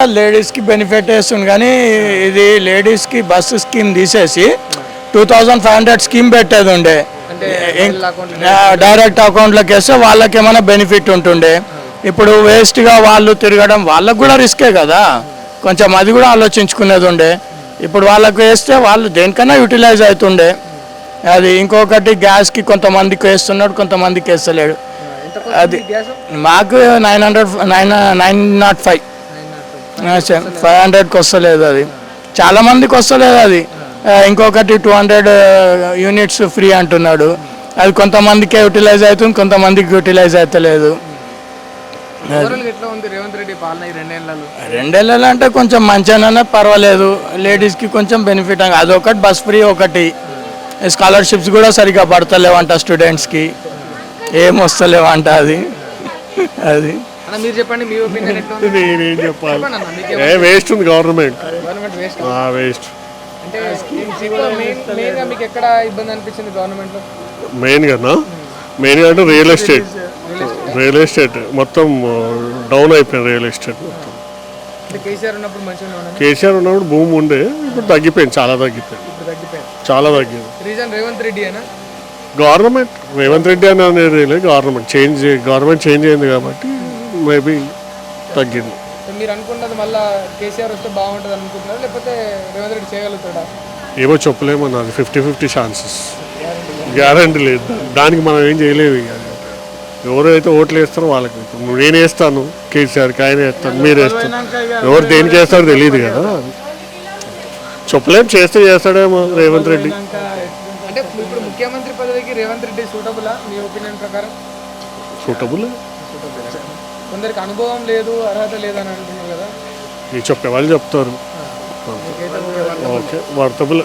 లేడీస్కి బెనిఫిట్ వేస్తుంది కానీ ఇది లేడీస్కి బస్సు స్కీమ్ తీసేసి 2500 స్కీమ్ పెట్టేది ఉండే డైరెక్ట్ అకౌంట్లోకి వేస్తే వాళ్ళకి ఏమైనా బెనిఫిట్ ఉంటుండే. ఇప్పుడు వేస్ట్గా వాళ్ళు తిరగడం వాళ్ళకు కూడా రిస్కే కదా, కొంచెం అది కూడా ఆలోచించుకునేది ఉండే. ఇప్పుడు వాళ్ళకు వేస్తే వాళ్ళు దేనికైనా యూటిలైజ్ అవుతుండే. అది ఇంకొకటి గ్యాస్కి కొంతమందికి వేస్తున్నాడు, కొంతమందికి వేస్తలేడు. అది మాకు 905 500కి వస్తలేదు, అది చాలా మందికి వస్తలేదు. అది ఇంకొకటి 200 యూనిట్స్ ఫ్రీ అంటున్నాడు, అది కొంతమందికే యూటిలైజ్ అవుతుంది, కొంతమందికి యూటిలైజ్ అవుతలేదు. రెండేళ్ళలో అంటే కొంచెం మంచిగానే పర్వాలేదు, లేడీస్కి కొంచెం బెనిఫిట్. అదొకటి బస్ ఫ్రీ, ఒకటి స్కాలర్షిప్స్ కూడా సరిగ్గా పడతలేవంట స్టూడెంట్స్కి, ఏం వస్తలేవంట. అది మీరు చెప్పండి, మీ ఒపీనియన్ ఎట్లా ఉంది? నేనేం చెప్పాలి, వేస్ట్ ఉంది గవర్నమెంట్ వేస్ట్. అంటే మెయిన్గా మీకు ఎక్కడ ఇబ్బంది అనిపించింది గవర్నమెంట్లో? మెయిన్గా అంటే రియల్ ఎస్టేట్ మొత్తం డౌన్ అయిపోయింది. రియల్ ఎస్టేట్ మొత్తం కేసీఆర్ ఉన్నప్పుడు మంచిగా ఉండేది. కేసీఆర్ ఉన్నప్పుడు భూమి ఉండే, ఇప్పుడు తగ్గిపోయింది, చాలా తగ్గిపోయింది. రీజన్ రేవంత్ రెడ్డి అయినా గవర్నమెంట్ రేవంత్ రెడ్డి అని అనేది గవర్నమెంట్ చేంజ్ అయింది కాబట్టి మేబీ తగ్గింది. మీరు అనుకున్నది మళ్ళీ కేసీఆర్ వస్తే బాగుంటుంది అనుకుంటున్నారా, లేకపోతే రేవంత్ రెడ్డి చేయగలుగుతాడా? ఏమో చెప్పలేమన్నది, 50-50 ఛాన్సెస్, గ్యారంటీ లేదు. దానికి మనం ఏం చేయలేము. ఎవరైతే ఓట్లు వేస్తారో వాళ్ళకి. నేను వేస్తాను కేసీఆర్కి, ఆయన వేస్తాను, మీరు వేస్తాను, ఎవరు దేనికి వేస్తారో తెలియదు కదా, చెప్పలేము. చేస్తాడేమో రేవంత్ రెడ్డి. అంటే ఇప్పుడు ముఖ్యమంత్రి పదవికి రేవంత్ రెడ్డి సూటబులా మీ ఒపీనియన్ ప్రకారం? సూటబుల్. కొందరికి అనుభవం లేదు, అర్హత లేదని అంటున్నారు కదా, ఈ చెప్పే వాళ్ళు చెప్తారు. Okay, worthable.